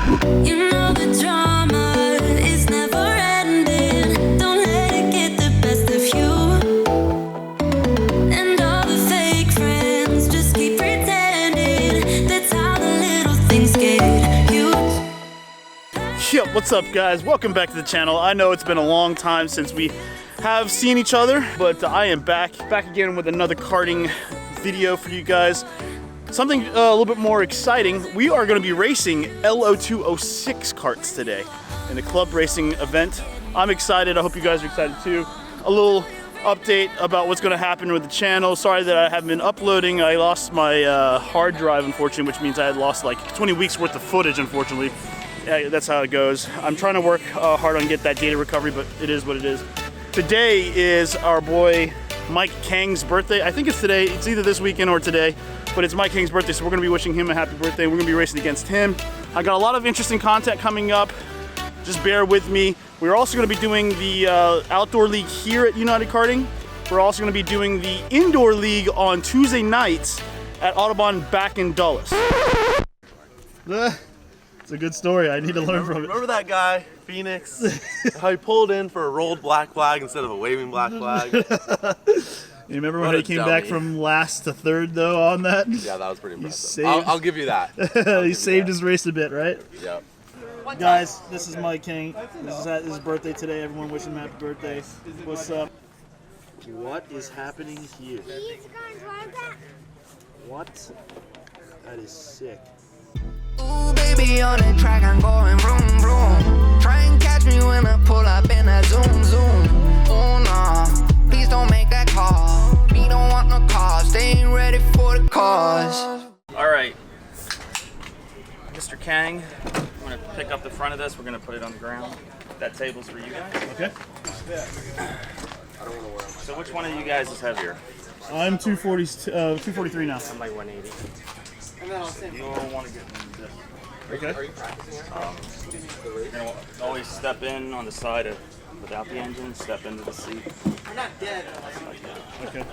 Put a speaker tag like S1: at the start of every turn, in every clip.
S1: You know the drama is never ending. Don't let it get the best of you. And all the fake friends just keep pretending. That's how the little things get you.
S2: Yo, what's up guys? Welcome back to the channel. I know it's been a long time since we have seen each other, but I am back again with another karting video for you guys. Something a little bit more exciting. We are going to be racing Lo206 karts today in a club racing event. I'm excited. I hope you guys are excited too. A little update about what's going to happen with the channel. Sorry that I haven't been uploading. I lost my hard drive, unfortunately, which means I had lost like 20 weeks worth of footage, unfortunately. Yeah, that's how it goes. I'm trying to work hard on get that data recovery, but it is what it is. Today is our boy Mike Kang's birthday. I think it's today. It's either this weekend or today, but it's Mike Kang's birthday, so we're gonna be wishing him a happy birthday. We're gonna be racing against him. I got a lot of interesting content coming up. Just bear with me. We're also gonna be doing the outdoor league here at United Karting. We're also gonna be doing the indoor league on Tuesday nights at Audubon back in Dulles. It's a good story. I need to learn from it.
S3: Remember that guy, Phoenix? How he pulled in for a rolled black flag instead of a waving black flag?
S2: You remember when he came back from last to third though on that?
S3: Yeah, that was pretty impressive. I'll give you that.
S2: He saved his race a bit, right?
S3: Yep.
S2: Guys, this is Mike King. This is his birthday today. Everyone wish him happy birthday. What's up? What is happening here? What? That is sick.
S4: Ooh, baby, on the track, I'm going vroom, vroom. Try and catch me when I pull up in that zoom, zoom. Oh, nah, please don't make that call. We don't want no cars, they ain't ready for the cause.
S5: All right, Mr. Kang, I'm gonna pick up the front of this. We're gonna put it on the ground. That table's for you guys.
S2: Okay.
S5: So which one of you guys is heavier?
S2: I'm 243 now.
S5: I'm like 180. You'll want to get this.
S2: Okay.
S5: You're gonna always step in on the side of without the engine. Step into the seat.
S4: I'm not dead.
S2: Okay.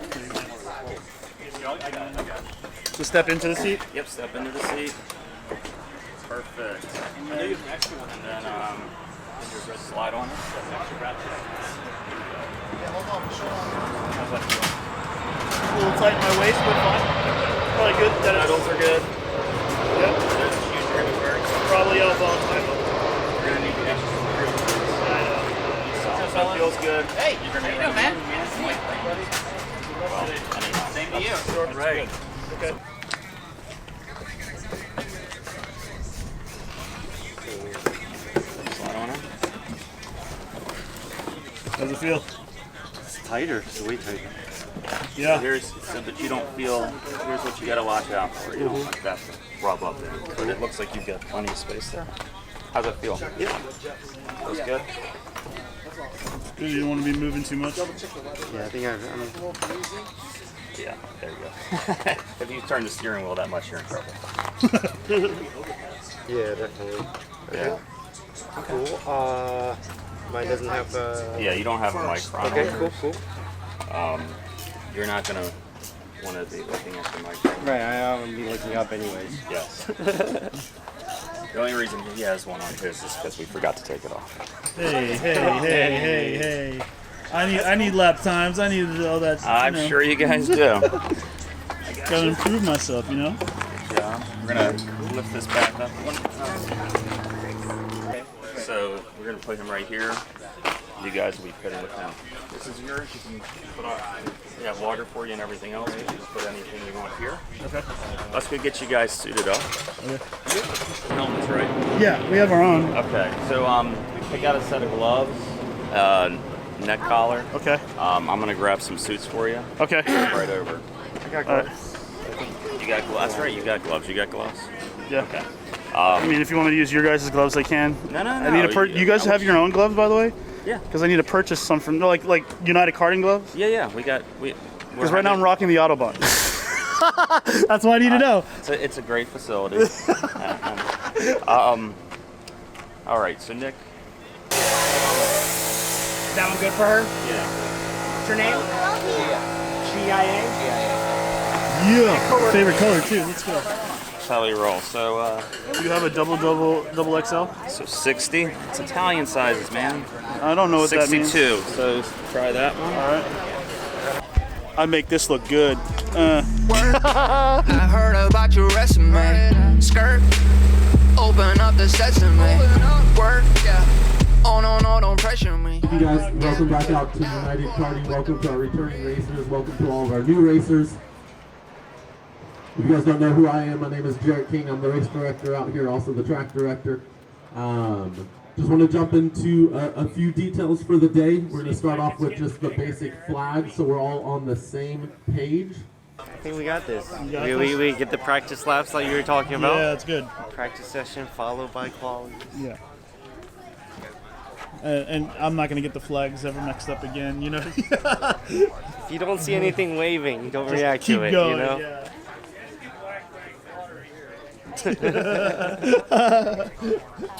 S2: So step into the seat?
S5: Yep, step into the seat. Perfect. And then just slide on it. How's that feel?
S2: A little tight in my waist, but fine. Probably good.
S5: Pedals are good.
S2: Yep.
S5: Those shoes are gonna work.
S2: Probably all on time.
S5: You're gonna need the extra screws. That feels good.
S6: Hey, how you doing, man? Same to you.
S5: Right.
S2: Okay.
S5: Slide on it.
S2: How's it feel?
S5: It's tighter. It's way tighter.
S2: Yeah.
S5: So that you don't feel. Here's what you gotta watch out for. You don't want that to rub up there. But it looks like you've got plenty of space there. How's it feel? Yeah. Feels good.
S2: Good. You don't want to be moving too much.
S5: Yeah, I think I'm. Yeah, there you go. If you turn the steering wheel that much, you're in trouble.
S7: Yeah, definitely.
S5: Yeah.
S7: Cool. Mine doesn't have
S5: Yeah, you don't have a microphone.
S7: Okay, cool.
S5: You're not gonna want to be looking at the microphone.
S7: Right, I will be looking up anyways.
S5: Yes. The only reason he has one on his is because we forgot to take it off.
S2: Hey. I need lap times. I need all that.
S5: I'm sure you guys do.
S2: Gotta improve myself, you know?
S5: Good job. We're gonna lift this back up. So we're gonna put him right here. You guys will be pitting with him. This is yours. You can put on. We have water for you and everything else. You can just put anything you want here.
S2: Okay.
S5: Let's go get you guys suited up.
S2: Okay.
S5: Helmets, right?
S2: Yeah, we have our own.
S5: Okay. So pick out a set of gloves, neck collar.
S2: Okay.
S5: I'm gonna grab some suits for you.
S2: Okay.
S5: Right over.
S7: I got gloves.
S5: You got gloves, right? You got gloves. You got gloves.
S2: Yeah.
S5: Okay.
S2: I mean, if you want me to use your guys' gloves, I can.
S5: No.
S2: I need you guys have your own gloves, by the way?
S5: Yeah.
S2: Because I need to purchase some from like United Karting gloves.
S5: Yeah.
S2: Because right now I'm rocking the Autobahn. That's what I need to know.
S5: It's a great facility. All right. So Nick.
S6: Is that one good for her?
S5: Yeah.
S6: What's her name? GIA.
S2: Yeah. Favorite color too. Let's go.
S5: That's how we roll. So,
S2: You have a double XL?
S5: so 60. It's Italian sizes, man.
S2: I don't know what that means.
S5: 62. So try that one.
S2: All right. I make this look good.
S4: I heard about your resume. Skirt, open up the sesame. Work, yeah. Oh no, no, don't pressure me.
S8: You guys, welcome back out to United Karting. Welcome to our returning racers. Welcome to all of our new racers. If you guys don't know who I am, my name is Jarrett King. I'm the race director out here, also the track director. Just want to jump into a few details for the day. We're going to start off with just the basic flag, so we're all on the same page.
S7: I think we got this.
S2: got
S7: We get the practice laps like you were talking about.
S2: Yeah, that's good.
S7: Practice session followed by quality.
S2: Yeah. And I'm not going to get the flags ever mixed up again, you know?
S7: If you don't see anything waving, don't react
S2: Keep
S7: to it,
S2: going,
S7: you know?
S2: yeah.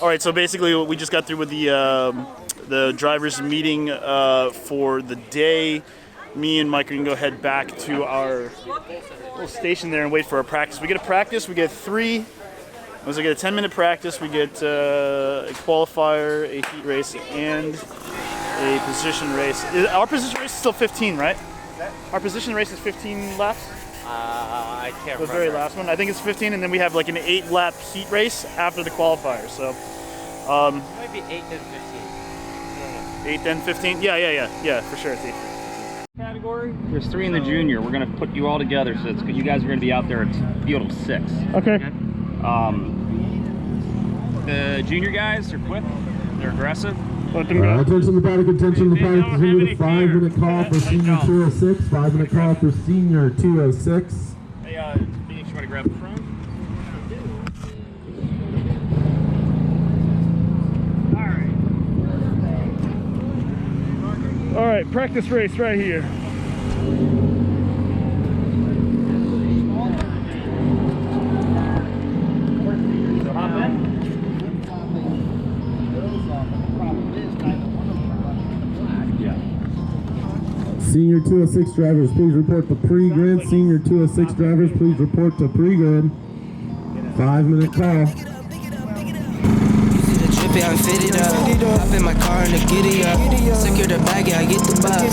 S2: All right, so basically we just got through with the drivers meeting for the day. Me and Mike are gonna go head back to our little station there and wait for our practice. We get a practice, we get three. Once we get a 10-minute practice, we get a qualifier, a heat race, and a position race. Our position race is still 15, right? Our position race is 15 laps.
S7: I can't
S2: The
S7: remember.
S2: very last one. I think it's 15, and then we have like an 8-lap heat race after the qualifier. So,
S7: It might be 8 and 15.
S2: 8 then 15. Yeah, for sure. It's 8.
S5: Category. There's 3 in the junior. We're gonna put you all together, so you guys are gonna be out there at field of 6.
S2: Okay.
S5: The junior guys are quick. They're aggressive.
S2: Let them go.
S8: Attention to paddock, attention to paddock. This is a 5-minute call for senior 206. 5-minute call for senior 206.
S5: Hey, Phoenix, you wanna grab the front?
S2: All right, practice race right here.
S5: So hop in.
S8: Senior 206 drivers, please report to pre-grid. Senior 206 drivers, please report to pre-grid. 5-minute call.
S4: See the drippy, I'm fitted up. Hop in my car and the giddy up. Secure the bag, yeah, I get the bus. Pick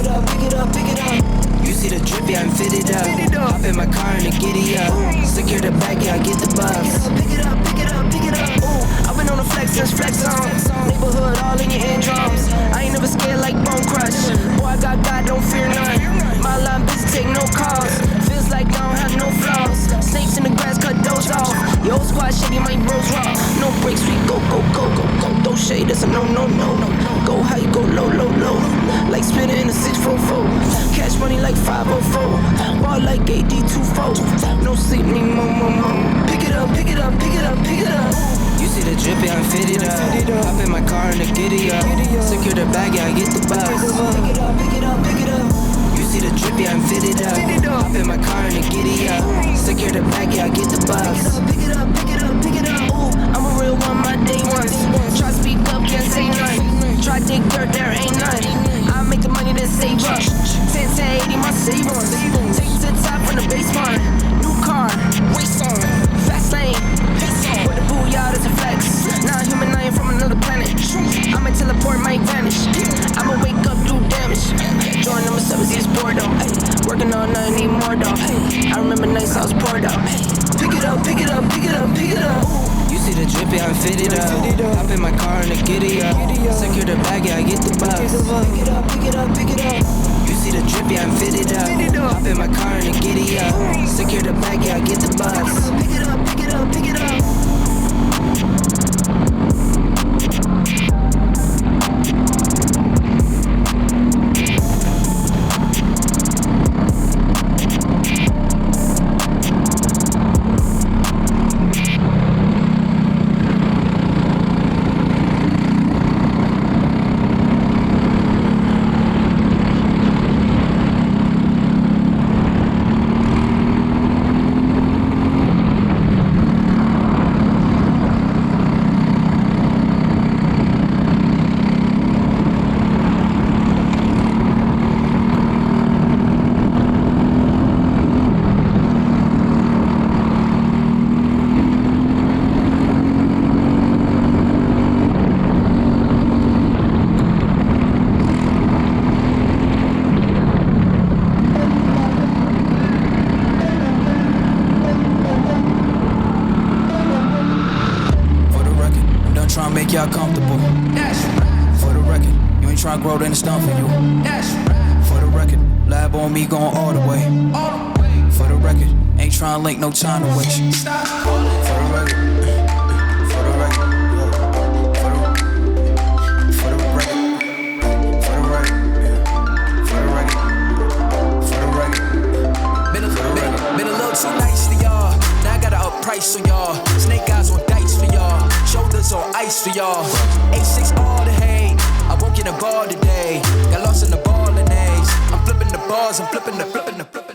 S4: it up, pick it up, pick it up. You see the drippy, I'm fitted up. Hop in my car and the giddy up. Secure the bag, yeah, I get the bus. Pick it up, pick it up, pick it up. Ooh, I've been on the flex since flex on. Neighborhood all in your eardrums. I ain't never scared like Bone Crush. Boy, I got God, don't fear none. My line busy, take no calls. Feels like I don't have no flaws. Snakes in the grass, cut those off. Yo, squad shady, my bros raw. No breaks, we go, go, go, go, go. Don't shade, that's a no, no, no, no. Go high, go low, low, low. Like spinning in a 644. Cash money like 504. Ball like AD24. No sleep, need more, more, more. Pick it up, pick it up, pick it up, pick it up. You see the drippy, I'm fitted up. Hop in my car and the giddy up. Secure the bag, yeah, I get the bus. Pick it up, pick it up, pick it up. You see the drippy, I'm fitted up. Hop in my car and the giddy up. Secure the bag, yeah, I get the bus. Pick it up, pick it up, pick it up. Ooh, I'm a real one, my day ones. Try speak up, can't say none. Try dig dirt, there ain't none. I make the money that save up. 10 to 80, my savings. Take it to the top from the basement. New car, race on. Fast lane, with the booyah, it's a flex. Not human, I ain't from another planet. I'ma teleport, might vanish. I'ma wake up, do damage. Join number 7, it's Bordeaux. Working on nothing, need more though. I remember nights I was poured out. Pick it up, pick it up, pick it up, pick it up. You see the drippy, I'm fitted up. Hop in my car and the giddy up. Secure the bag, yeah, I get the bus. Pick it up, pick it up, pick it up. You see the drippy, I'm fitted up. Hop in my car and the giddy up. Secure the bag, yeah, I get the bus. Pick it up, pick it up, pick it up.
S9: make y'all comfortable. For the record, you ain't tryna grow, then it's done for you. For the record, lab on me going all the way. For the record, ain't tryna link, no time to waste. For the record, for the record, for the record, for the record, for the record. Been a little too nice to y'all. Now I gotta up price on y'all. Snake eyes on dice for y'all. Shoulders on ice for y'all. 8-6 all the hate. I won't get a ball today. Got lost in the ball and A's. I'm flipping the bars. I'm flipping the.